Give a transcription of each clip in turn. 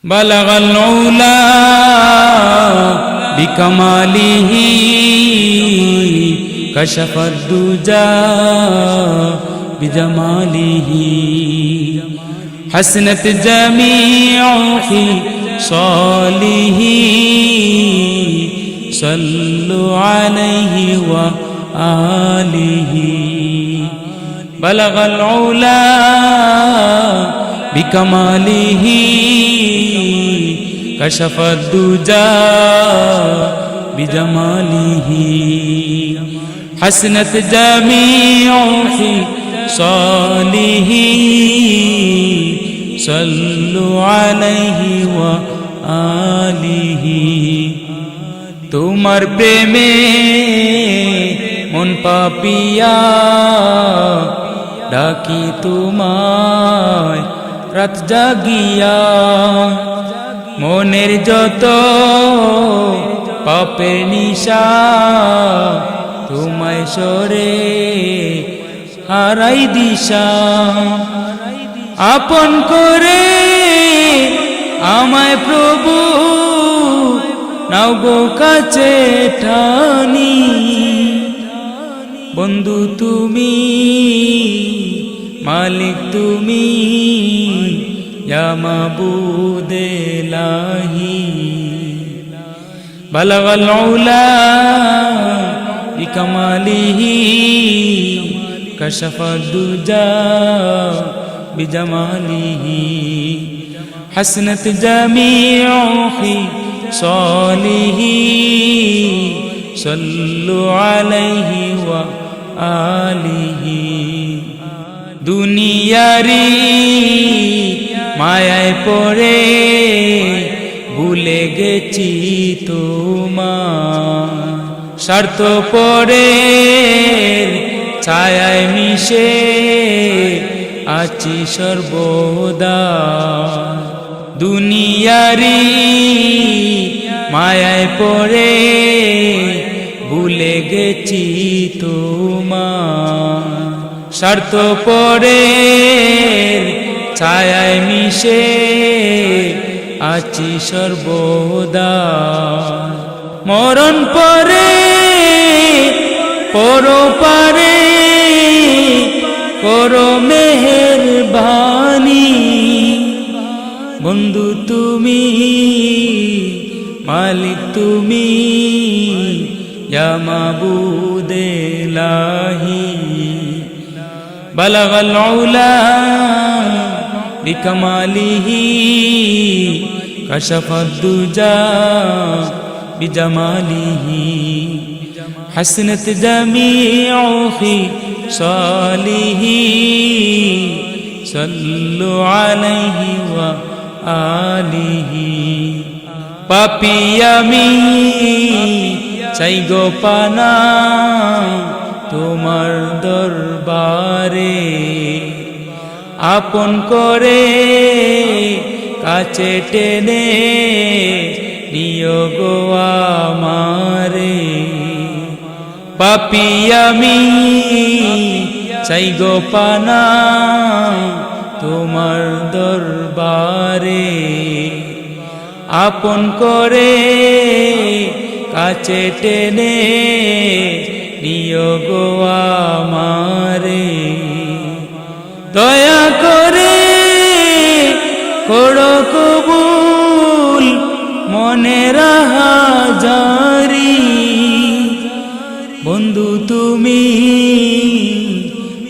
বালাগাল উলা বিকামালিহি কাশাফাদ দুজা বিজামালিহি হাসনাত জামিউ খিসালিহি সাল্লু আলাইহি ওয়া আলিহি বালাগাল উলা বিকামালিহি কাশাফাদ দুজা বিজামালিহি হাসনাত জামিউ খিসালিহি সাল্লু আলাইহি ওয়া আলিহি তোমার প্রেমে মন পাপিয়া ডাকি তোমায় রাত জাগিয়া মনের যত পাপের নিশা তোমায় সরে হারাই দিশা আপন করে আমায় প্রভু নাও গো কাছে ঠানি বন্ধু তুমি মালিক তুমি ইয়া মাবুদ ইলাহি বালাগাল উলা বিকামালিহি কাশাফাদ দুজা বিজামালিহি হাসনাত জামিউ খিসালিহি সাল্লু আলাইহি ওয়া আলিহি দুনিয়ারি মায়ায় পড়ে ভুলে গেছি তোমার স্বার্থ পরে ছায়ায় মিশে আছি সর্বদা দুনিয়ারি মায়ায় পড়ে ভুলে গেছি তোমার স্বার্থ পরে ছায়ায় মিশে আছি সর্বদা মরণ পরে পরপারে করো মেহেরবানি বন্ধু তুমি মালিক তুমি ইয়া মাবুদ ইলাহি বালাগাল উলা বিকামালিহি কাশাফাদ দুজা বিজামালিহি হাসনাত জামিউ খিসালিহি সাল্লু আলাইহি ওয়া আলিহি পাপী আমি চাই গো পানা তোমার দরবারে আপন করে কাছে টেনে নিও গো আমারে পাপী আমি চাই গো পানা তোমার দরবারে আপন করে কাছে টেনে নিও গো আমারে দয়া করে করো কবুল মনের হাজারি বন্ধু তুমি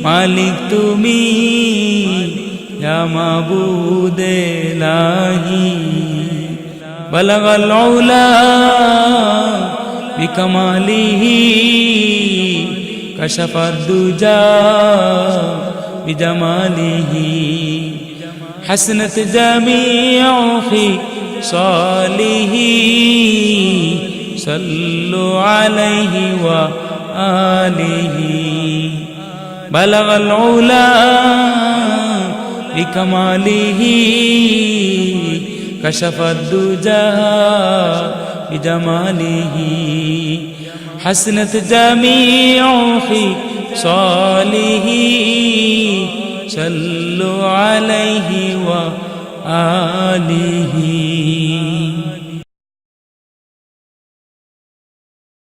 মালিক তুমি ইয়া মাবুদ ইলাহি বালাগাল উলা বিকামালিহি কাশাফাদ দুজা বিজামালিহি হাসনাত জামিউ খিসালিহি সাল্লু আলাইহি ওয়া আলিহি বালাগাল উলা বিকামালিহি কাশাফাদ দুজা বিজামালিহি হাসনাত জামিউ খিসালিহি সাল্লু আলাইহি ওয়া آله